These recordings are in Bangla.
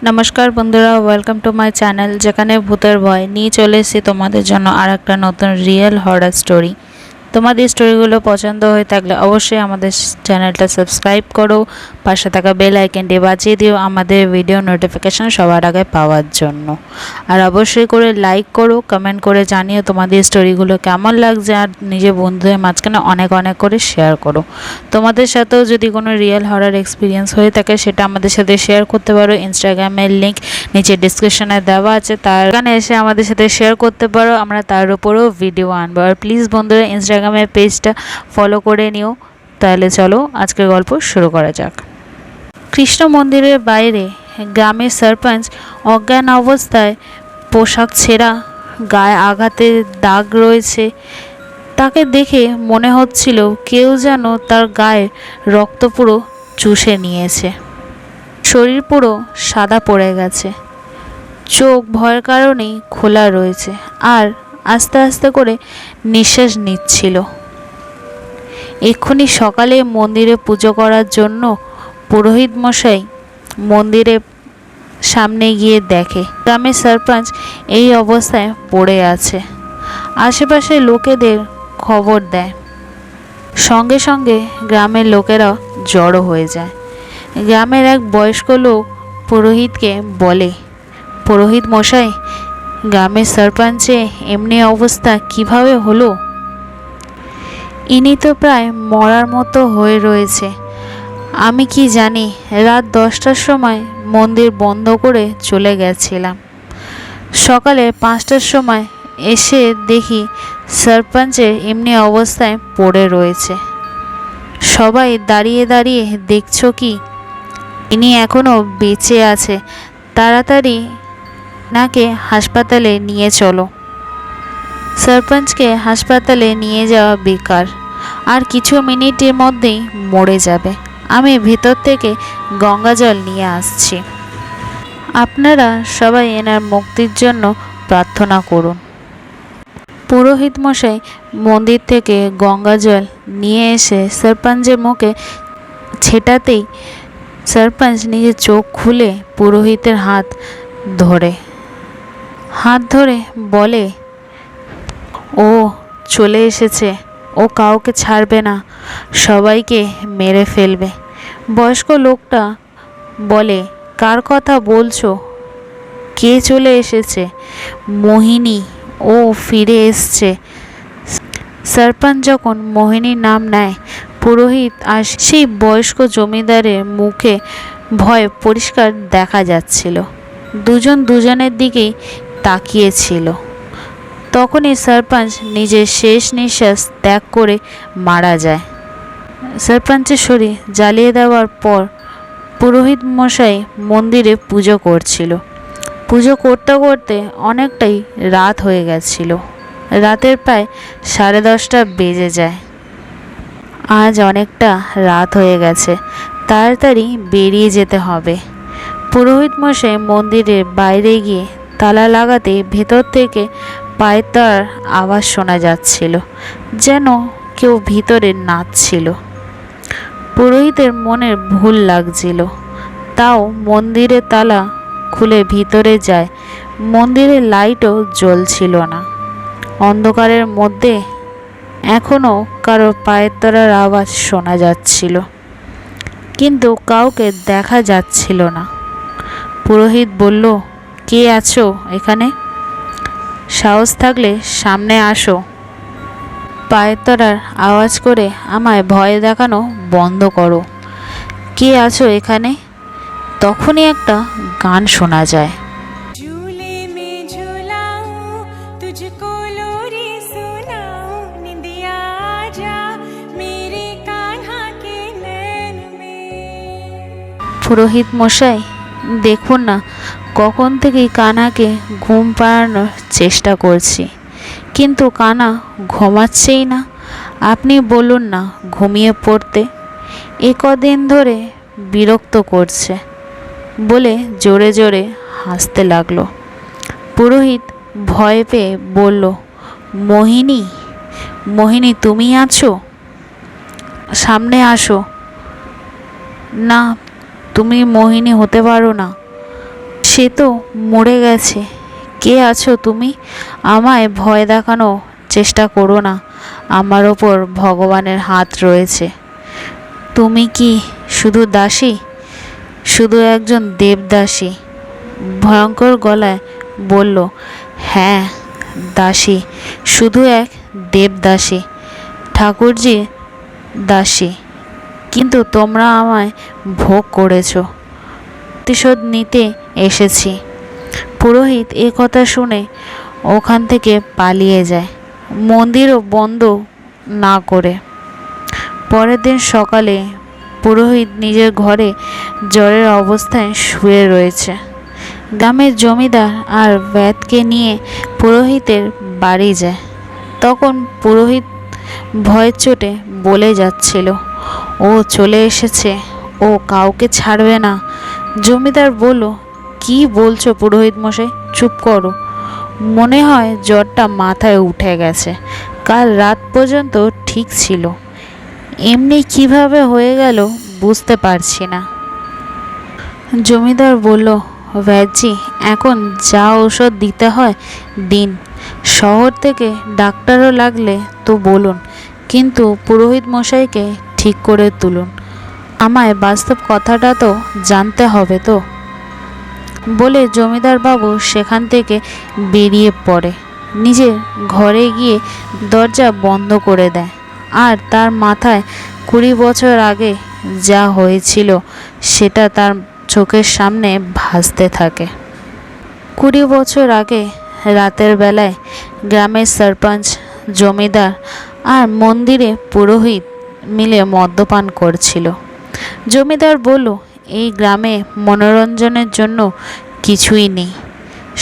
নমস্কার বন্ধুরা, ওয়েলকাম টু মাই চ্যানেল যেখানে ভূতের ভয় নিয়ে চলে এসেছি তোমাদের জন্য আর একটা নতুন রিয়েল হরর স্টোরি। তোমাদের স্টোরিগুলো পছন্দ হয়ে থাকলে অবশ্যই আমাদের চ্যানেলটা সাবস্ক্রাইব করো, পাশে থাকা বেল আইকনটি বাজিয়ে দিও আমাদের ভিডিও নোটিফিকেশন সবার আগে পাওয়ার জন্য। আর অবশ্যই করে লাইক করো, কমেন্ট করে জানিও তোমাদের স্টোরিগুলো কেমন লাগছে, আর নিজের বন্ধুদের মাঝখানে অনেক অনেক করে শেয়ার করো। তোমাদের সাথেও যদি কোনো রিয়েল হরর এক্সপিরিয়েন্স হয়ে থাকে সেটা আমাদের সাথে শেয়ার করতে পারো। ইনস্টাগ্রামের লিঙ্ক নিচে ডিসক্রিপশনে দেওয়া আছে, তার এখানে এসে আমাদের সাথে শেয়ার করতে পারো, আমরা তার উপরেও ভিডিও আনবো। আর প্লিজ বন্ধুরা ইনস্টাগ্রামের পেজটা ফলো করে নিও। তাহলে চলো আজকের গল্প শুরু করা যাক। কৃষ্ণ মন্দিরের বাইরে গ্রামের সরপঞ্চ অজ্ঞান অবস্থায়, পোশাক ছেঁড়া, গায়ে আঘাতের দাগ রয়েছে। তাকে দেখে মনে হচ্ছিল কেউ যেন তার গায়ে রক্ত পুরো চুষে নিয়েছে। শরীর পুরো সাদা পড়ে গেছে, চোখ ভয়ের কারণেই খোলা রয়েছে, আর আস্তে আস্তে করে নিঃশ্বাস নিচ্ছিল। এক্ষুনি সকালে মন্দিরে পুজো করার জন্য পুরোহিত মশাই মন্দিরের সামনে গিয়ে দেখে গ্রামের সরপঞ্চ এই অবস্থায় পড়ে আছে। আশেপাশে লোকেদের খবর দেয়, সঙ্গে সঙ্গে গ্রামের লোকেরা জড়ো হয়ে যায়। গ্রামের এক বয়স্ক লোক পুরোহিতকে বলে, পুরোহিত মশাই, গ্রামের সরপঞ্চে এমনি অবস্থা কিভাবে হলো? ইনি তো প্রায় মরার মতো হয়ে রয়েছে। আমি কি জানি, রাত 10টার সময় মন্দির বন্ধ করে চলে গেছিলাম। সকালে 5টার সময় এসে দেখি সরপঞ্চের এমনি অবস্থায় পড়ে রয়েছে। সবাই দাঁড়িয়ে দাঁড়িয়ে দেখছো কি? ইনি এখনো বেঁচে আছে, তাড়াতাড়ি নাকে হাসপাতালে নিয়ে চলো। সরপঞ্চকে হাসপাতালে নিয়ে যাওয়া বেকার, আর কিছু মিনিটের মধ্যেই মরে যাবে। আমি ভিতর থেকে গঙ্গা জল নিয়ে আসছি, আপনারা সবাই এনার মুক্তির জন্য প্রার্থনা করুন। পুরোহিত মশাই মন্দির থেকে গঙ্গা জল নিয়ে এসে সরপঞ্চের মুখে ছেটাতেই সরপঞ্চ নিজের চোখ খুলে পুরোহিতের হাত ধরে বলে, ও চলে এসেছে, ও কাউকে ছাড়বে না, সবাইকে মেরে ফেলবে। বয়স্ক লোকটা বলে, কার কথা বলছো? কে চলে এসেছে? মোহিনী, ও ফিরে এসছে। সরপঞ্চ যখন মোহিনীর নাম নেয়, পুরোহিত আর সেই বয়স্ক জমিদারের মুখে ভয় পরিষ্কার দেখা যাচ্ছিল। দুজন দুজনের দিকেই তাকিয়েছিল। তখনই সরপঞ্চ নিজের শেষ নিঃশ্বাস ত্যাগ করে মারা যায়। সরপঞ্চের শরীর জ্বালিয়ে দেওয়ার পর পুরোহিত মশাই মন্দিরে পুজো করছিল। পুজো করতে করতে অনেকটাই রাত হয়ে গেছিল। রাতের প্রায় 10:30 বেজে যায়। আজ অনেকটা রাত হয়ে গেছে, তাড়াতাড়ি বেরিয়ে যেতে হবে। পুরোহিত মশাই মন্দিরের বাইরে গিয়ে তালা লাগাতে ভেতর থেকে পায়ের তলার আওয়াজ শোনা যাচ্ছিল, যেন কেউ ভিতরে নাচছিল। পুরোহিতের মনের ভুল লাগছিল, তাও মন্দিরের তালা খুলে ভিতরে যায়। মন্দিরের লাইটও জ্বলছিল না। অন্ধকারের মধ্যে এখনও কারো পায়ের তলার আওয়াজ শোনা যাচ্ছিল, কিন্তু কাউকে দেখা যাচ্ছিল না। পুরোহিত বলল, কে আছো এখানে? সাহস থাকলে সামনে আসো। পায়ের তলার আওয়াজ করে আমায় ভয় দেখানো বন্ধ করো। কে আছো এখানে? তখনই একটা গান শোনা যায়। পুরোহিত মশাই, দেখুন না, কখন থেকেই কানাকে ঘুম পাড়ানোর চেষ্টা করছি, কিন্তু কানা ঘুমাচ্ছেই না। আপনি বলুন না ঘুমিয়ে পড়তে, এ কদিন ধরে বিরক্ত করছে বলে জোরে জোরে হাসতে লাগলো। পুরোহিত ভয় পেয়ে বলল, মোহিনী, মোহিনী তুমি আছো? সামনে আসো। না, তুমি মোহিনী হতে পারো না। সে তো মরে গেছে। কে আছো তুমি? আমায় ভয় দেখানো চেষ্টা করো না, আমার ওপর ভগবানের হাত রয়েছে। তুমি কি শুধু দাসী? শুধু একজন দেবদাসী? ভয়ঙ্কর গলায় বলল। হ্যাঁ, দাসী, শুধু এক দেবদাসী, ঠাকুরজি দাসী। কিন্তু তোমরা আমায় ভোগ করেছ, প্রতিশোধ নিতে এসেছি। পুরোহিত এ কথা শুনে ওখান থেকে পালিয়ে যায়, মন্দিরও বন্ধ না করে। পরের দিন সকালে পুরোহিত নিজের ঘরে জ্বরের অবস্থায় শুয়ে রয়েছে। গ্রামের জমিদার আর ব্যাতকে নিয়ে পুরোহিতের বাড়ি যায়। তখন পুরোহিত ভয়ের চোটে বলে যাচ্ছিল, ও চলে এসেছে, ও কাউকে ছাড়বে না। জমিদার বলল, কি বলছো পুরোহিত মশাই? চুপ করো, মনে হয় জ্বরটা মাথায় উঠে গেছে। কাল রাত পর্যন্ত ঠিক ছিল, এমনি কিভাবে হয়ে গেল বুঝতে পারছি না। জমিদার বলল, ব্যাজি, এখন যা ঔষধ দিতে হয় দিন। শহর থেকে ডাক্তারও লাগলে তো বলুন, কিন্তু পুরোহিত মশাইকে ঠিক করে তুলুন। আমায় বাস্তব কথাটা তো জানতে হবে তো। বলে জমিদার বাবু সেখান থেকে বেরিয়ে পড়ে, নিজের ঘরে গিয়ে দরজা বন্ধ করে দেয়। আর তার মাথায় 20 বছর আগে যা হয়েছিল সেটা তার চোখের সামনে ভাসতে থাকে। 20 বছর আগে রাতের বেলায় গ্রামের সরপঞ্চ, জমিদার আর মন্দিরে পুরোহিত মিলে মদ্যপান করছিল। জমিদার বলল, এই গ্রামে মনোরঞ্জনের জন্য কিছুই নেই।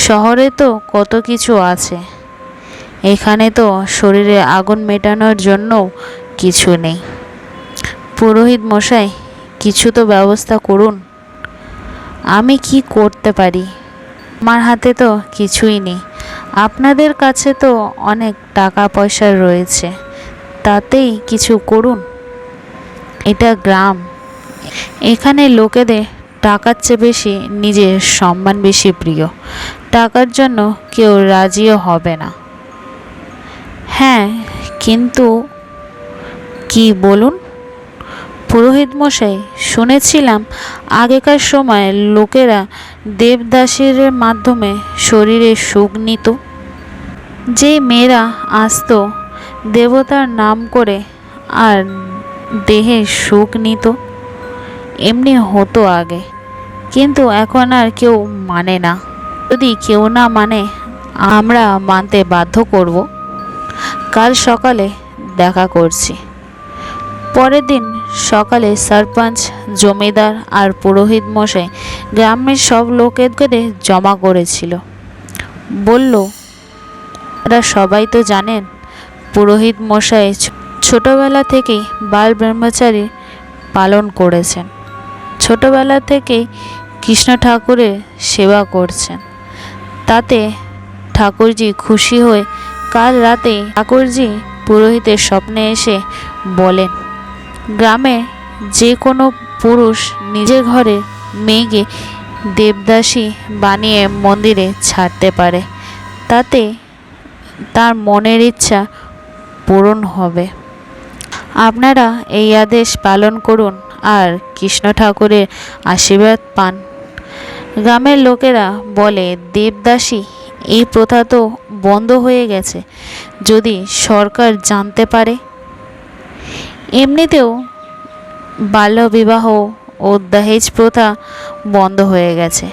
শহরে তো কত কিছু আছে, এখানে তো শরীরে আগুন মেটানোর জন্যও কিছু নেই। পুরোহিত মশাই, কিছু তো ব্যবস্থা করুন। আমি কি করতে পারি? আমার হাতে তো কিছুই নেই। আপনাদের কাছে তো অনেক টাকা পয়সা রয়েছে, তাতেই কিছু করুন। এটা গ্রাম, এখানে লোকেদের টাকার চেয়ে বেশি নিজের সম্মান বেশি প্রিয়। টাকার জন্য কেউ রাজিও হবে না। হ্যাঁ, কিন্তু কি বলুন? পুরোহিত মশাই, শুনেছিলাম আগেকার সময় লোকেরা দেবদাসীর মাধ্যমে শরীরে সুখ নিত। যেই মেয়েরা আসতো দেবতার নাম করে আর দেহে সুখ নিত, এমনি হতো আগে, কিন্তু এখন আর কেউ মানে না। যদি কেউ না মানে, আমরা মানতে বাধ্য করব। কাল সকালে দেখা করছি। পরের দিন সকালে সরপঞ্চ, জমিদার আর পুরোহিত মশাই গ্রামের সব লোকেদের জমা করেছিল। বলল, এরা সবাই তো জানেন পুরোহিত মশাই ছোটবেলা থেকেই বাল ব্রহ্মচারী পালন করেছেন। ছোটবেলা থেকেই কৃষ্ণ ঠাকুরের সেবা করছেন। তাতে ঠাকুরজি খুশি হয়ে কাল রাতে ঠাকুরজি পুরোহিতের স্বপ্নে এসে বলেন, গ্রামে যে কোনো পুরুষ নিজের ঘরে মেয়েকে দেবদাসী বানিয়ে মন্দিরে ছাড়তে পারে, তাতে তার মনের ইচ্ছা পূরণ হবে। আপনারা এই আদেশ পালন করুন আর কৃষ্ণ ঠাকুরের আশীর্বাদ পান। গ্রামের লোকেরা বলে, দেবদাসী এই প্রথা তো বন্ধ হয়ে গেছে, যদি সরকার জানতে পারে। এমনিতেও বাল্যবিবাহ ও দহেজ প্রথা বন্ধ হয়ে গেছে,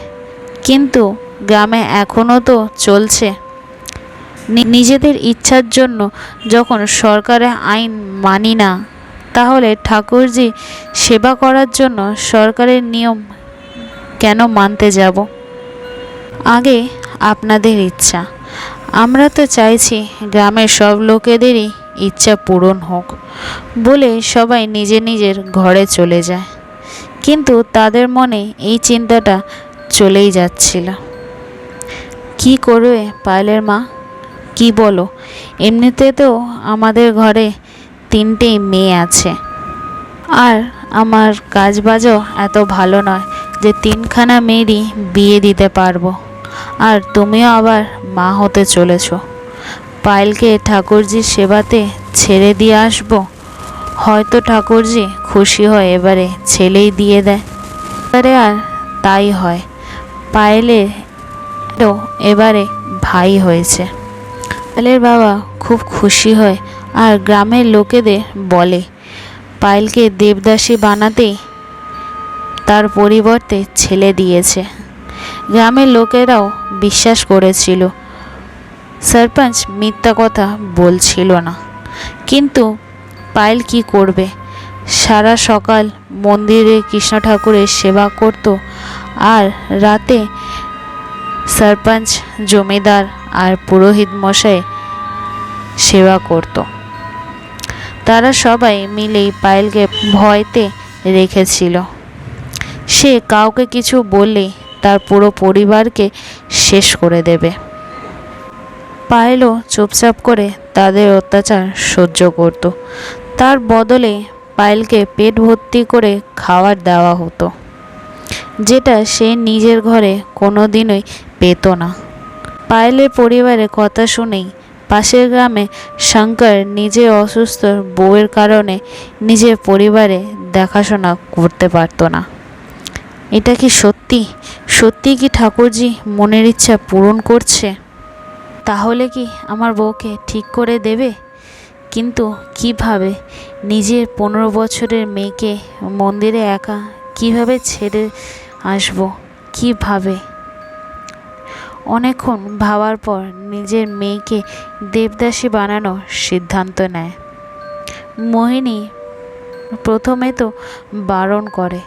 কিন্তু গ্রামে এখনও তো চলছে। নিজেদের ইচ্ছার জন্য যখন সরকারের আইন মানি না, তাহলে ঠাকুরজি সেবা করার জন্য সরকারের নিয়ম কেন মানতে যাব? আগে আপনাদের ইচ্ছা, আমরা তো চাইছি গ্রামের সব লোকেদেরই ইচ্ছা পূরণ হোক। বলে সবাই নিজের নিজের ঘরে চলে যায়, কিন্তু তাদের মনে এই চিন্তাটা চলেই যাচ্ছিল। কি করবে পায়েলের মা? কি বলো? এমনিতে তো আমাদের ঘরে 3টেই মেয়ে আছে, আর আমার কাজবাজও এত ভালো নয় যে 3খানা মেয়েরই বিয়ে দিতে পারবো, আর তুমিও আবার মা হতে চলেছ। পায়েলকে ঠাকুরজির সেবাতে ছেড়ে দিয়ে আসবো। হয়তো ঠাকুরজি খুশি হয় এবারে ছেলেই দিয়ে দেয়। এবারে আর তাই হয়। পায়েলের এবারে ভাই হয়েছে। পায়েলের বাবা খুব খুশি হয় আর গ্রামের লোকেদের বলে পায়েলকে দেবদাসী বানাতেই তার পরিবর্তে ছেলে দিয়েছে। গ্রামের লোকেরাও বিশ্বাস করেছিল। সরপঞ্চ মিথ্যা কথা বলছিল না। কিন্তু পায়েল কি করবে? সারা সকাল মন্দিরে কৃষ্ণ ঠাকুরের সেবা করত, আর রাতে সরপঞ্চ, জমিদার আর পুরোহিত মশাই সেবা করত। তারা সবাই মিলেই পায়েলকে ভয়তে রেখেছিল। সে কাউকে কিছু বললে তার পুরো পরিবারকে শেষ করে দেবে। পায়েলও চুপচাপ করে তাদের অত্যাচার সহ্য করত। তার বদলে পায়েলকে পেট ভর্তি করে খাবার দেওয়া হতো, যেটা সে নিজের ঘরে কোনোদিনই পেত না। পায়েলের পরিবারের কথা শুনেই পাশের গ্রামে শঙ্কর নিজে অসুস্থ বউয়ের কারণে নিজের পরিবারে দেখাশোনা করতে পারত না। এটা কি সত্যি? সত্যি কি ঠাকুরজি মনের ইচ্ছা পূরণ করছে? তাহলে কি আমার বউকে ঠিক করে দেবে? কিন্তু কিভাবে? নিজের 15 বছরের মেয়েকে মন্দিরে একা কিভাবে ছেড়ে আসবো? কিভাবে? অনেকক্ষণ ভাবার পর নিজের মেয়েকে দেবদাসী বানানোর সিদ্ধান্ত নেয়। মোহিনী প্রথমে তো বারণ করে,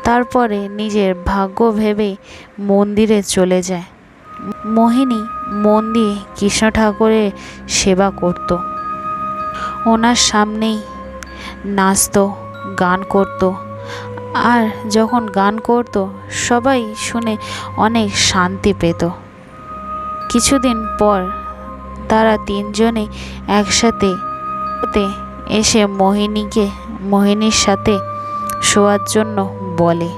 তারপরে নিজের ভাগ্য ভেবে মন্দিরে চলে যায়। মোহিনী মন দিয়ে কৃষ্ণ ঠাকুরের সেবা করত। ওনার সামনেই নাচত, গান করত, আর যখন গান করত সবাই শুনে অনেক শান্তি পেত। কিছুদিন পর তারা 3জনে একসাথে এসে মোহিনীর সাথে শোয়ার জন্য বলে।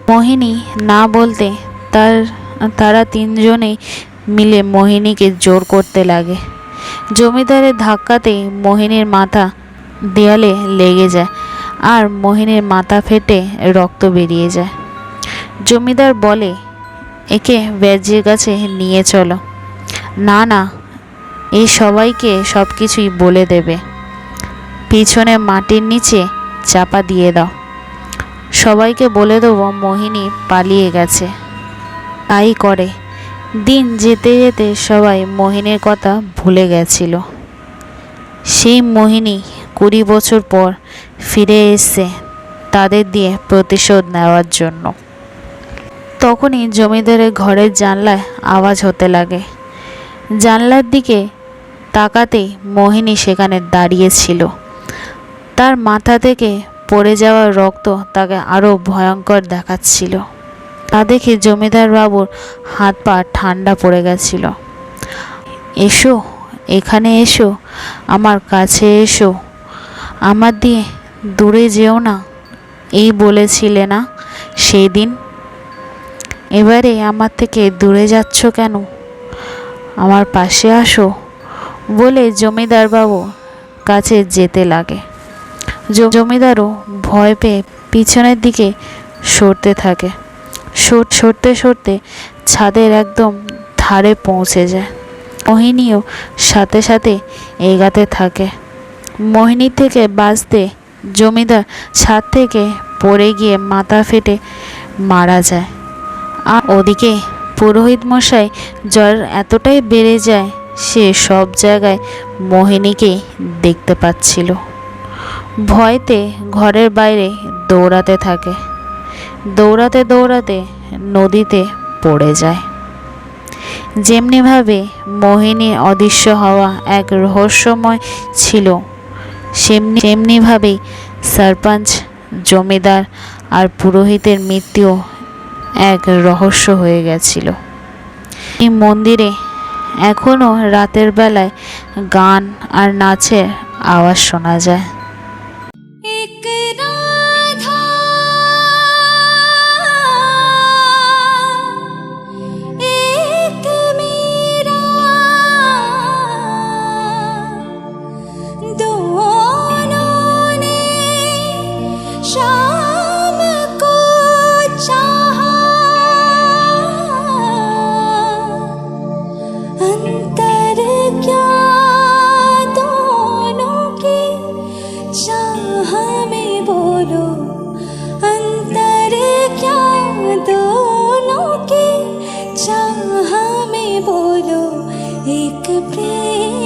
মোহিনী না বলতে তারা 3জনেই মিলে মোহিনীকে জোর করতে লাগে। জমিদারের ধাক্কাতেই মোহিনীর মাথা দেয়ালে লেগে যায় আর মোহিনীর মাথা ফেটে রক্ত বেরিয়ে যায়। জমিদার বলে, একে ব্যাজির কাছে নিয়ে চলো। না না, এই সবাইকে সব কিছুই বলে দেবে। পিছনে মাটির নিচে চাপা দিয়ে দাও। সবাইকে বলে দেবো মোহিনী পালিয়ে গেছে। তাই করে। দিন যেতে যেতে সবাই মোহিনীর কথা ভুলে গেছিল। সেই মোহিনী 20 বছর পর ফিরে এসেছে তাদের দিয়ে প্রতিশোধ নেওয়ার জন্য। তখনই জমিদারের ঘরের জানলায় আওয়াজ হতে লাগে। জানলার দিকে তাকাতেই মোহিনী সেখানে দাঁড়িয়েছিল। তার মাথা থেকে পড়ে যাওয়া রক্ত তাকে আরও ভয়ঙ্কর দেখাচ্ছিল। তা দেখে জমিদার বাবুর হাত পা ঠান্ডা পড়ে গেছিল। এসো, এখানে এসো, আমার কাছে এসো, আমার দিয়ে দূরে যেও না, এই বলেছিলে না সেই দিন। এবারে আমার থেকে দূরে যাচ্ছ কেন? আমার পাশে আসো বলে জমিদার বাবু কাছে যেতে লাগে। জমিদারও ভয় পেয়ে পিছনের দিকে সরতে থাকে। সরতে সরতে ছাদের একদম ধারে পৌঁছে যায়। মোহিনীও সাথে সাথে এগাতে থাকে। মোহিনীর থেকে বাঁচতে জমিদার ছাদ থেকে পড়ে গিয়ে মাথা ফেটে মারা যায়। আর ওদিকে পুরোহিত মশাই জ্বর এতটাই বেড়ে যায় সে সব জায়গায় মোহিনীকে দেখতে পাচ্ছিল। ভয়তে ঘরের বাইরে দৌড়াতে থাকে। দৌড়াতে দৌড়াতে নদীতে পড়ে যায়। যেমনিভাবে মোহিনীর অদৃশ্য হওয়া এক রহস্যময় ছিল, সেমনিভাবেই সরপঞ্চ, জমিদার আর পুরোহিতের মৃত্যু এক রহস্য হয়ে গেছিল। এই মন্দিরে এখনও রাতের বেলায় গান আর নাচের আওয়াজ শোনা যায়। शाम को चाहा, अंतर क्या दोनों की चाह में बोलो, अंतर क्या दोनों की चाह में बोलो, एक प्रेम